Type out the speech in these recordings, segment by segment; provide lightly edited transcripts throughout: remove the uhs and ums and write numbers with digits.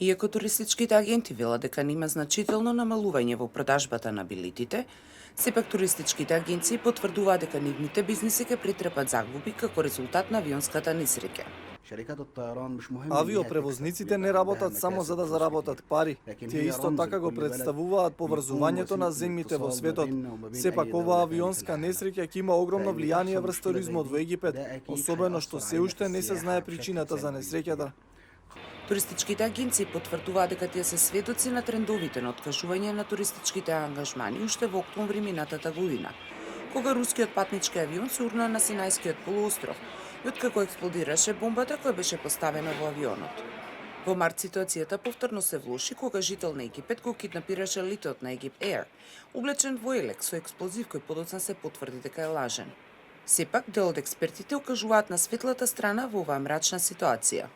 Иако туристичките агенти велат дека нема значително намалување во продажбата на билетите, сепак туристичките агенции потврдуваат дека нивните бизниси ќе претрпат загуби како резултат на авионската несреќа. شركات الطيران مش مهم إن هي Авиопревозниците تكسب не ويبقى работат عندها само مكاسب за да وفلوس заработат كتير. пари. لكن Тие هي исто رمز така го لكل بلد представуваат ويكون поврзувањето на وسيلة земјите во الاتصال ما светот. بيننا وما بين Сепак أي оваа دولة تانية في авионска العالم. несреќа ќе има огромно فإن влијание تحصل врз مشكلة زي туризмот во دي Египет, ده أكيد особено што هيأثر се علينا уште في не се السياحة знае بشكل причината за سلبي несреќата. كبير. Туристичките агенции потврдуваат дека тие се сведоци на трендовите на откажување на туристичките ангажмани уште во октомври минатата година, кога рускиот патнички авион се урна на Синајскиот полуостров и откако експлодираше бомбата која беше поставена во авионот. Во март ситуацијата повторно се влоши кога жител на Египет го киднапираше летот на Египет Air, облечен во елек со експлозив кој подоцна се потврди дека е лажен. Сепак, дел од експертите укажуваат на светлата страна во оваа мрачна ситуација.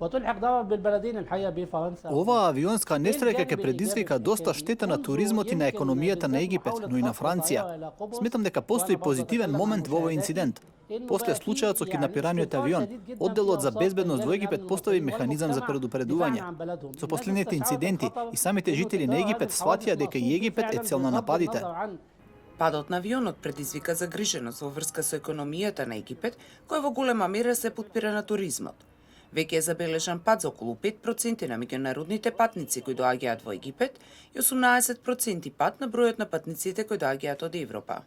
وتلحق ضرر بالبلدين الحقيقة بفرنسا. Оваа авионска несреќа ќе предизвика доста штета на туризмот и на економијата на Египет, но и на Франција. Сметам дека постои позитивен момент во овој инцидент. После случајот со киднапираниот авион, одделот за безбедност во Египет постави механизам за предупредување. Со последните инциденти и самите жители на Египет сватија дека и Египет е цел на нападите. Падот на авионот предизвика загриженост во врска со економијата на Египет, која во голема мера се подпира на туризмот. Веќе е забележан пад за околу 5% на меѓународните патници кои доаѓаат во Египет и 18% пад на бројот на патниците кои доаѓаат од Европа.